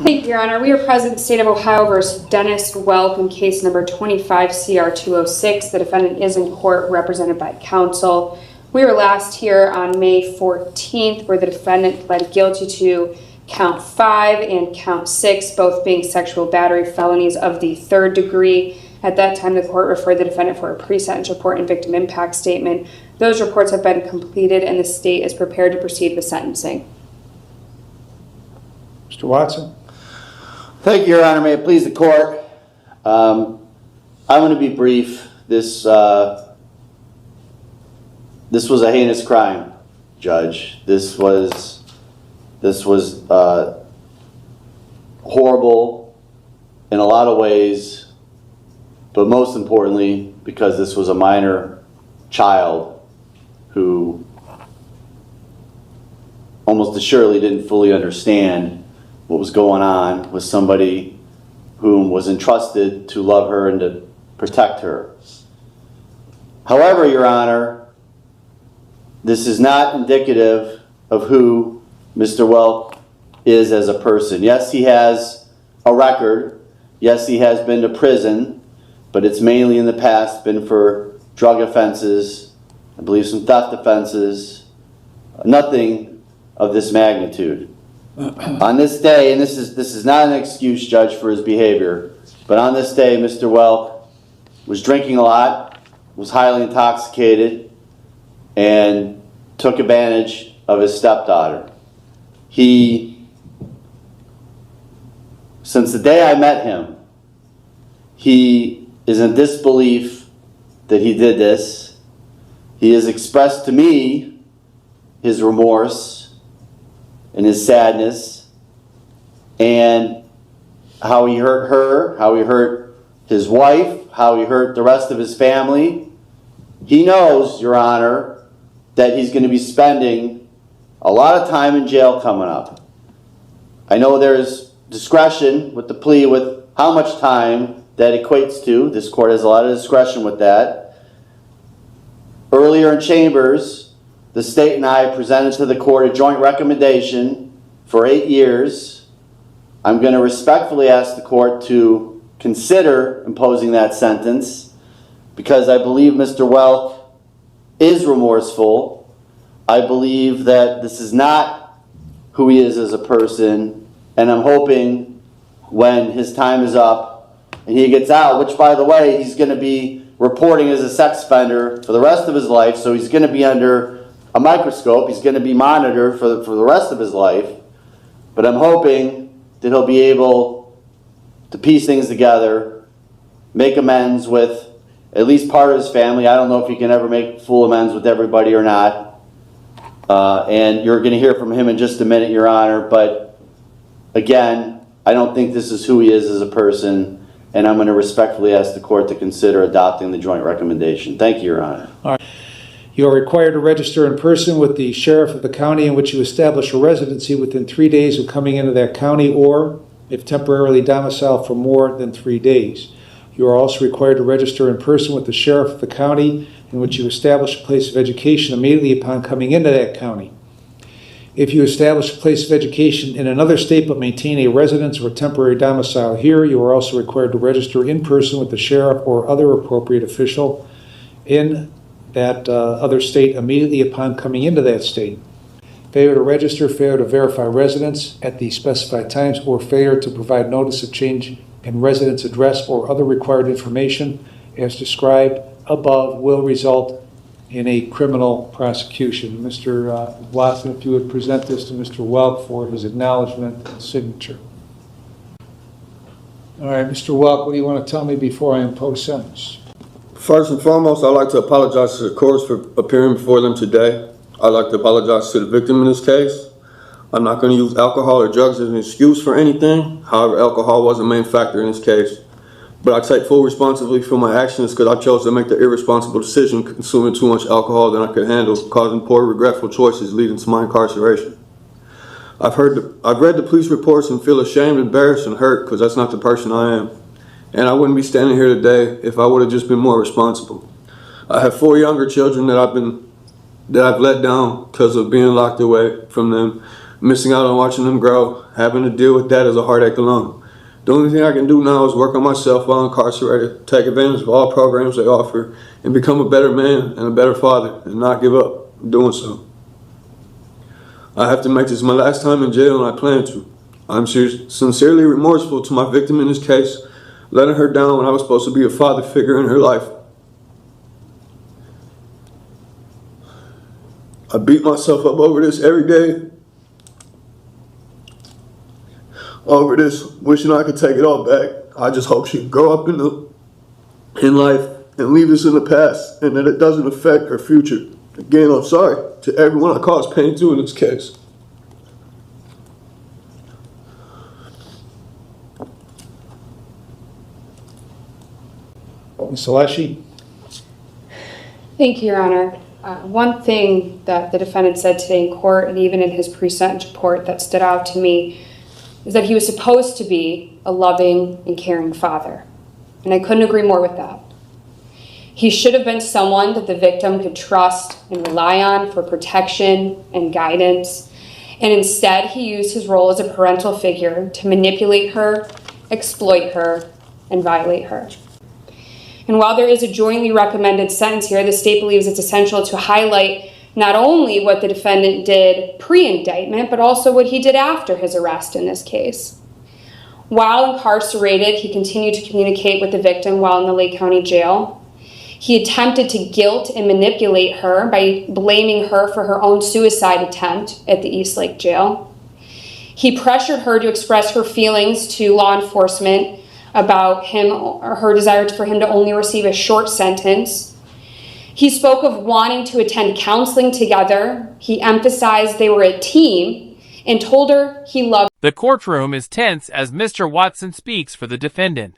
Thank you, Your Honor. We are present in the state of Ohio versus Dennis Welk in case number 25 CR 206. The defendant is in court represented by counsel. We were last here on May 14th where the defendant pled guilty to count 5 and count 6, both being sexual battery felonies of the 3rd degree. At that time, the court referred the defendant for a pre-sentence report and victim impact statement. Those reports have been completed and the state is prepared to proceed with sentencing. Mr. Watson. Thank you, Your Honor. May it please the court. I'm going to be brief. This was a heinous crime, Judge. This was horrible in a lot of ways, but most importantly, because this was a minor child who almost assuredly didn't fully understand what was going on with somebody whom was entrusted to love her and to protect her. However, Your Honor, this is not indicative of who Mr. Welk is as a person. Yes, he has a record. Yes, he has been to prison, but it's mainly in the past been for drug offenses, I believe some theft offenses, nothing of this magnitude. On this day, and this is not an excuse, Judge, for his behavior, but on this day, Mr. Welk was drinking a lot, was highly intoxicated, and took advantage of his stepdaughter. Since the day I met him, he is in disbelief that he did this. He has expressed to me his remorse and his sadness and how he hurt her, how he hurt his wife, how he hurt the rest of his family. He knows, Your Honor, that he's going to be spending a lot of time in jail coming up. I know there's discretion with the plea with how much time that equates to. This court has a lot of discretion with that. Earlier in chambers, the state and I presented to the court a joint recommendation for 8 years. I'm going to respectfully ask the court to consider imposing that sentence because I believe Mr. Welk is remorseful. I believe that this is not who he is as a person, and I'm hoping when his time is up and he gets out, which by the way, he's going to be reporting as a sex offender for the rest of his life, so he's going to be under a microscope. He's going to be monitored for the rest of his life. But I'm hoping that he'll be able to piece things together, make amends with at least part of his family. I don't know if he can ever make full amends with everybody or not. And you're going to hear from him in just a minute, Your Honor. But again, I don't think this is who he is as a person. And I'm going to respectfully ask the court to consider adopting the joint recommendation. Thank you, Your Honor. All right. You are required to register in person with the sheriff of the county in which you establish a residency within 3 days of coming into that county, or if temporarily domiciled for more than 3 days. You are also required to register in person with the sheriff of the county in which you establish a place of education immediately upon coming into that county. If you establish a place of education in another state but maintain a residence or temporary domicile here, you are also required to register in person with the sheriff or other appropriate official in that other state immediately upon coming into that state. Failure to register, failure to verify residence at the specified times, or failure to provide notice of change in residence address or other required information as described above will result in a criminal prosecution. Mr. Watson, if you would present this to Mr. Welk for his acknowledgement and signature. All right, Mr. Welk, what do you want to tell me before I impose sentence? First and foremost, I'd like to apologize to the courts for appearing before them today. I'd like to apologize to the victim in this case. I'm not going to use alcohol or drugs as an excuse for anything. However, alcohol was a main factor in this case. But I take full responsibility for my actions because I chose to make the irresponsible decision consuming too much alcohol than I could handle, causing poor, regretful choices leading to my incarceration. I've read the police reports and feel ashamed, embarrassed, and hurt because that's not the person I am. And I wouldn't be standing here today if I would have just been more responsible. I have 4 younger children that I've let down because of being locked away from them. missing out on watching them grow, having to deal with that as a heartache alone. The only thing I can do now is work on myself while incarcerated, take advantage of all programs they offer, and become a better man and a better father, and not give up doing so. I have to make this my last time in jail, and I plan to. I'm sincerely remorseful to my victim in this case, letting her down when I was supposed to be a father figure in her life. I beat myself up over this every day. Over this, wishing I could take it all back. I just hope she can grow up in life and leave this in the past, and that it doesn't affect her future. Again, I'm sorry to everyone I caused pain to in this case. Ms. Alessi? Thank you, Your Honor. One thing that the defendant said today in court, and even in his pre-sentence report, that stood out to me is that he was supposed to be a loving and caring father. And I couldn't agree more with that. He should have been someone that the victim could trust and rely on for protection and guidance. And instead, he used his role as a parental figure to manipulate her, exploit her, and violate her. And while there is a jointly recommended sentence here, the state believes it's essential to highlight not only what the defendant did pre-indictment, but also what he did after his arrest in this case. While incarcerated, he continued to communicate with the victim while in the Lake County Jail. He attempted to guilt and manipulate her by blaming her for her own suicide attempt at the East Lake Jail. He pressured her to express her feelings to law enforcement about him or her desire for him to only receive a short sentence. He spoke of wanting to attend counseling together. He emphasized they were a team and told her he loved. The courtroom is tense as Mr. Watson speaks for the defendant.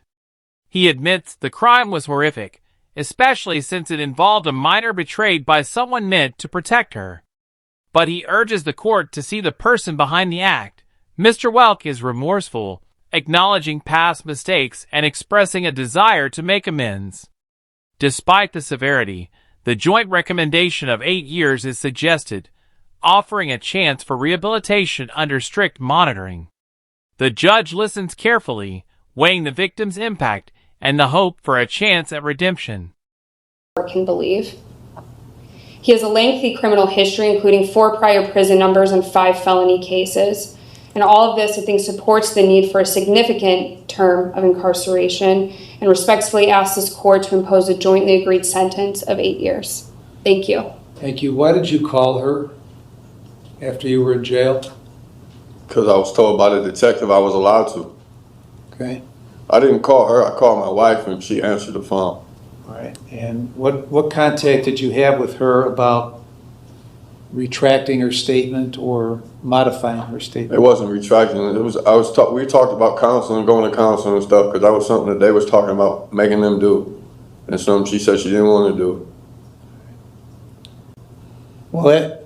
He admits the crime was horrific, especially since it involved a minor betrayed by someone meant to protect her. But he urges the court to see the person behind the act. Mr. Welk is remorseful, acknowledging past mistakes and expressing a desire to make amends. Despite the severity, the joint recommendation of 8 years is suggested, offering a chance for rehabilitation under strict monitoring. The judge listens carefully, weighing the victim's impact and the hope for a chance at redemption. Can believe. He has a lengthy criminal history, including 4 prior prison numbers and 5 felony cases. And all of this, I think, supports the need for a significant term of incarceration and respectfully asks this court to impose a jointly agreed sentence of 8 years. Thank you. Thank you. Why did you call her after you were in jail? Because I was told by the detective I was allowed to. Okay. I didn't call her, I called my wife and she answered the phone. All right. And what contact did you have with her about retracting her statement or modifying her statement? It wasn't retracting. We talked about counseling, going to counseling and stuff, because that was something that they was talking about making them do, and something she said she didn't want to do. Well,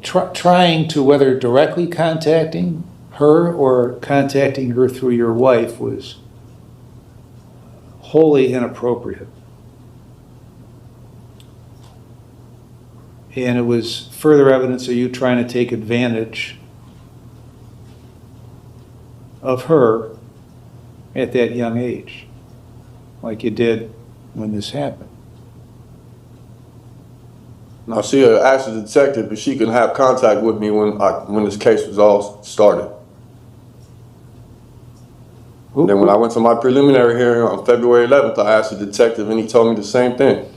trying to, whether directly contacting her or contacting her through your wife, was wholly inappropriate. And it was further evidence of you trying to take advantage of her at that young age, like you did when this happened. Now she had asked the detective if she could have contact with me when this case was all started. And then when I went to my preliminary hearing on February 11th, I asked the detective and he told me the same thing.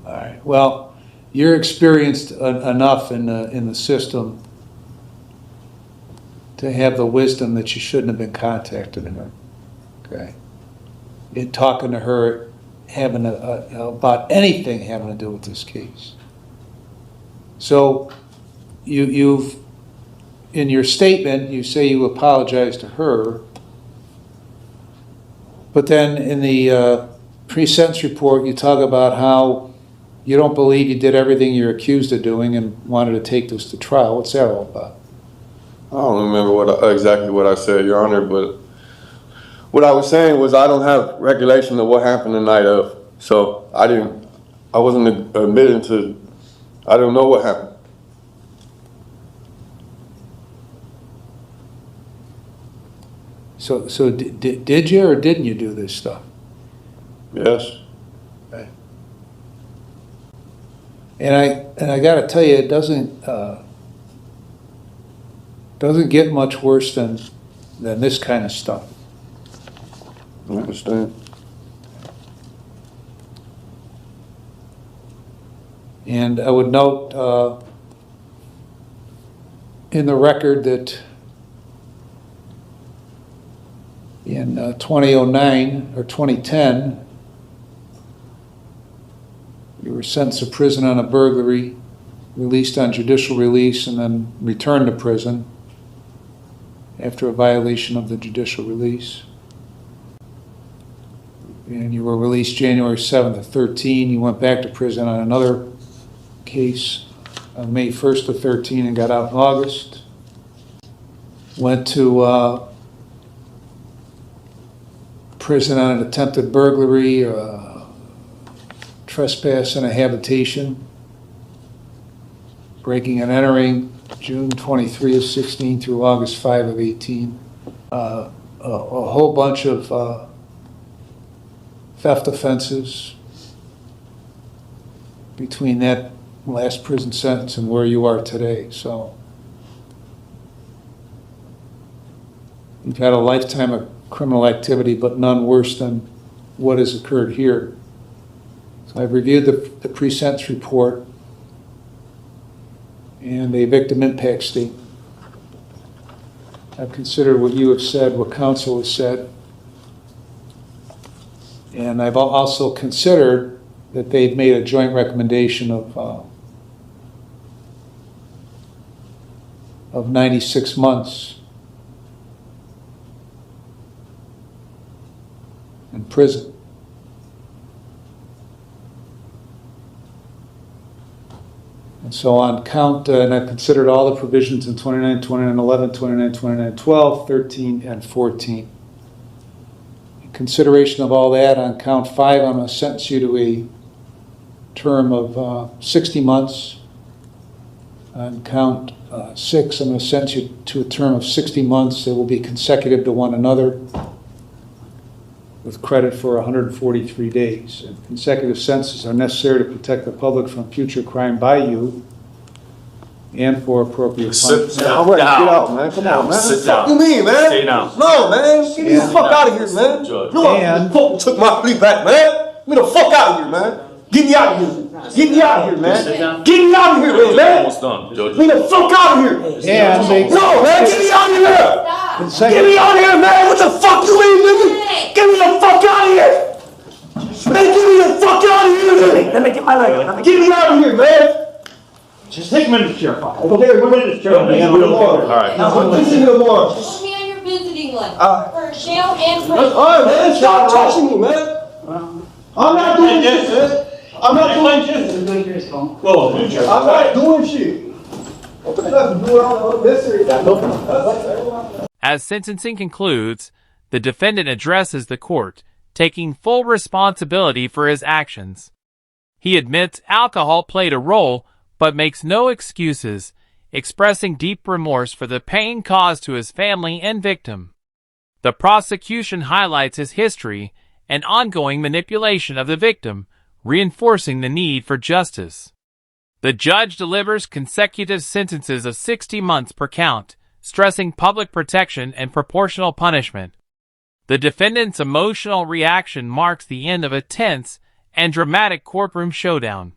All right. Well, you're experienced enough in the system to have the wisdom that you shouldn't have been contacting her. Okay. In talking to her, having about anything having to do with this case. So, you've in your statement you say you apologize to her, but then in the pre-sentence report you talk about how you don't believe you did everything you're accused of doing and wanted to take this to trial. What's that all about? I don't remember exactly what I said, Your Honor, but what I was saying was I don't have recollection of what happened the night of, so I wasn't admitting to I don't know what happened. So did you or didn't you do this stuff? Yes. And I got to tell you, it doesn't get much worse than this kind of stuff. I understand. And I would note in the record that in 2009 or 2010, you were sentenced to prison on a burglary, released on judicial release, and then returned to prison after a violation of the judicial release. And you were released January 7th of 13. You went back to prison on another case on May 1st of 13 and got out in August. Went to prison on an attempted burglary, trespass in a habitation, breaking and entering, June 23 of 16 through August 5 of 18. A whole bunch of theft offenses between that last prison sentence and where you are today. So you've had a lifetime of criminal activity, but none worse than what has occurred here. So I've reviewed the pre-sentence report and a victim impact statement. I've considered what you have said, what counsel has said, and I've also considered that they've made a joint recommendation of 96 months in prison. And so on count, and I've considered all the provisions in 29, 29, 11, 29, 29, 12, 13, and 14. In consideration of all that, on count 5, I'm going to sentence you to a term of 60 months. On count 6, I'm going to sentence you to a term of 60 months that will be consecutive to one another, with credit for 143 days. And consecutive sentences are necessary to protect the public from future crime by you and for appropriate punishment. All right, get out, man. Come on, man. Sit What down. you mean, man? Stay down. No, man. Get me the fuck out of here, man. Judge. No, And- fuck took my plea back, man. Get me the fuck out of here, man. Get me out of here. Get me out of here, Sit down. man. Get me out of here, man. Almost done, Judge. Get me the fuck out of here. And they No, man. Get me out of here. Get me out of here, man. What the fuck you mean, nigga? Get me the fuck out of here. Man, get me the fuck out of here, nigga. Let me get my leg. Get me out of here, man. Just take him in the chair. Okay, we're in this chair. All right. Listen to the more. Put me on your visiting list Uh, for jail and for. All right, man. Stop touching me, man. I'm not doing shit, man. I'm not doing shit. I'm not doing shit. What the fuck do all this? As sentencing concludes, the defendant addresses the court, taking full responsibility for his actions. He admits alcohol played a role, but makes no excuses, expressing deep remorse for the pain caused to his family and victim. The prosecution highlights his history and ongoing manipulation of the victim, reinforcing the need for justice. The judge delivers consecutive sentences of 60 months per count, stressing public protection and proportional punishment. The defendant's emotional reaction marks the end of a tense and dramatic courtroom showdown.